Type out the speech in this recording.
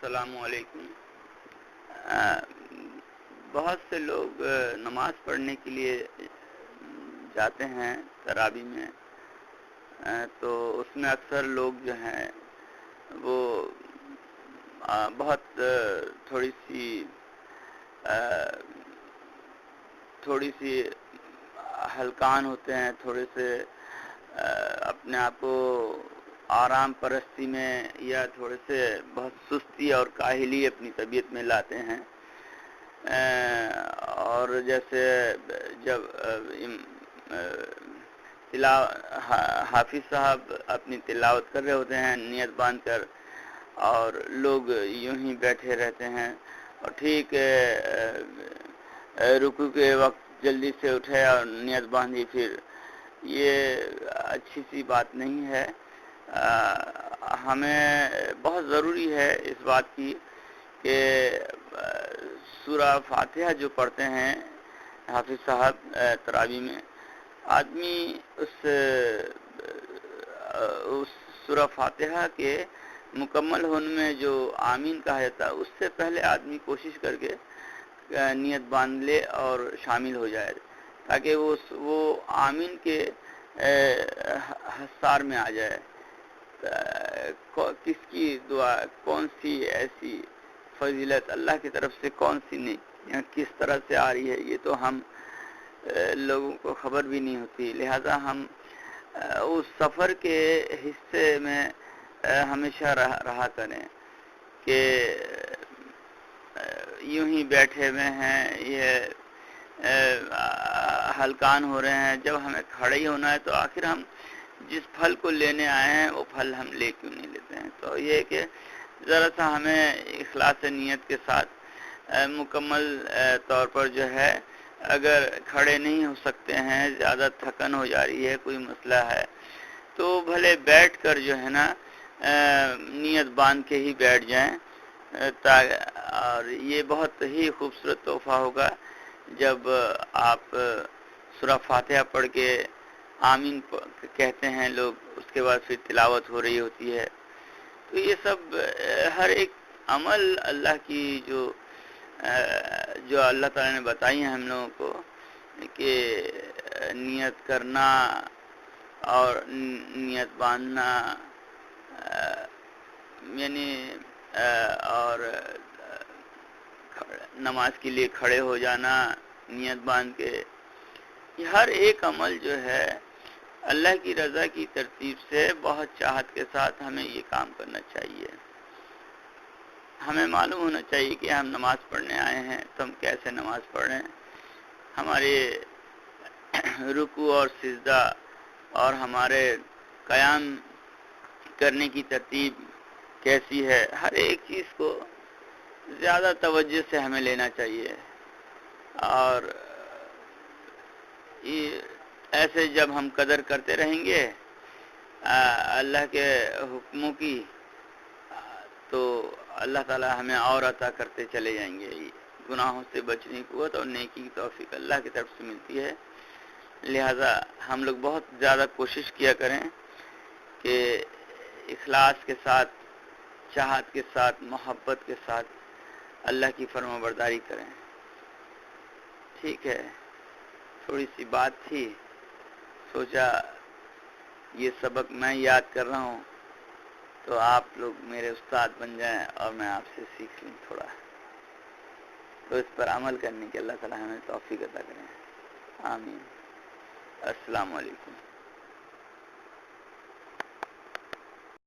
السلام علیکم۔ بہت سے لوگ نماز پڑھنے کے لیے جاتے ہیں تراویح میں، تو اس میں اکثر لوگ جو ہیں وہ بہت تھوڑی سی ہلکان ہوتے ہیں، تھوڑے سے اپنے آپ کو آرام پرستی میں یا تھوڑے سے بہت سستی اور کاہلی اپنی طبیعت میں لاتے ہیں۔ اور جیسے جب حافظ صاحب اپنی تلاوت کر رہے ہوتے ہیں نیت باندھ کر، اور لوگ یوں ہی بیٹھے رہتے ہیں اور ٹھیک رکوع کے وقت جلدی سے اٹھے اور نیت باندھی، پھر یہ اچھی سی بات نہیں ہے۔ ہمیں بہت ضروری ہے اس بات کی کہ سورہ فاتحہ جو پڑھتے ہیں حافظ صاحب تراویح میں، آدمی اس سورہ فاتحہ کے مکمل ہونے میں جو آمین کہا جاتا ہے، اس سے پہلے آدمی کوشش کر کے نیت باندھ لے اور شامل ہو جائے، تاکہ وہ آمین کے حصار میں آ جائے۔ کس کی دعا، کون سی ایسی فضیلت اللہ کی طرف سے، کون سی نہیں، کس طرح سے آ رہی ہے، یہ تو ہم لوگوں کو خبر بھی نہیں ہوتی۔ لہذا ہم اس سفر کے حصے میں ہمیشہ رہا کریں کہ یوں ہی بیٹھے ہوئے ہیں، یہ ہلکان ہو رہے ہیں۔ جب ہمیں کھڑے ہی ہونا ہے تو آخر ہم جس پھل کو لینے آئے ہیں وہ پھل ہم لے کیوں نہیں لیتے ہیں؟ تو یہ کہ ذرا سا ہمیں اخلاص نیت کے ساتھ مکمل طور پر جو ہے، اگر کھڑے نہیں ہو سکتے ہیں، زیادہ تھکن ہو جا رہی ہے، کوئی مسئلہ ہے، تو بھلے بیٹھ کر جو ہے نا نیت باندھ کے ہی بیٹھ جائیں۔ اور یہ بہت ہی خوبصورت تحفہ ہوگا جب آپ سورہ فاتحہ پڑھ کے آمین کہتے ہیں لوگ، اس کے بعد پھر تلاوت ہو رہی ہوتی ہے۔ تو یہ سب ہر ایک عمل اللہ کی جو اللہ تعالیٰ نے بتائی ہیں ہم لوگوں کو، کہ نیت کرنا اور نیت باندھنا، یعنی اور نماز کے لیے کھڑے ہو جانا نیت باندھ کے، یہ ہر ایک عمل جو ہے اللہ کی رضا کی ترتیب سے بہت چاہت کے ساتھ ہمیں یہ کام کرنا چاہیے۔ ہمیں معلوم ہونا چاہیے کہ ہم نماز پڑھنے آئے ہیں تو ہم کیسے نماز پڑھ رہے ہیں، ہمارے رکوع اور سجدہ اور ہمارے قیام کرنے کی ترتیب کیسی ہے، ہر ایک چیز کو زیادہ توجہ سے ہمیں لینا چاہیے۔ اور ایسے جب ہم قدر کرتے رہیں گے اللہ کے حکموں کی، تو اللہ تعالی ہمیں اور عطا کرتے چلے جائیں گے۔ گناہوں سے بچنے کی قوت اور نیکی کی توفیق اللہ کی طرف سے ملتی ہے۔ لہذا ہم لوگ بہت زیادہ کوشش کیا کریں کہ اخلاص کے ساتھ، چاہت کے ساتھ، محبت کے ساتھ اللہ کی فرما برداری کریں۔ ٹھیک ہے، تھوڑی سی بات تھی، سوچا یہ سبق میں یاد کر رہا ہوں تو آپ لوگ میرے استاد بن جائیں اور میں آپ سے سیکھ لوں تھوڑا، تو اس پر عمل کرنے کے اللہ تعالی ہمیں توفیق عطا کریں۔ آمین۔ السلام علیکم۔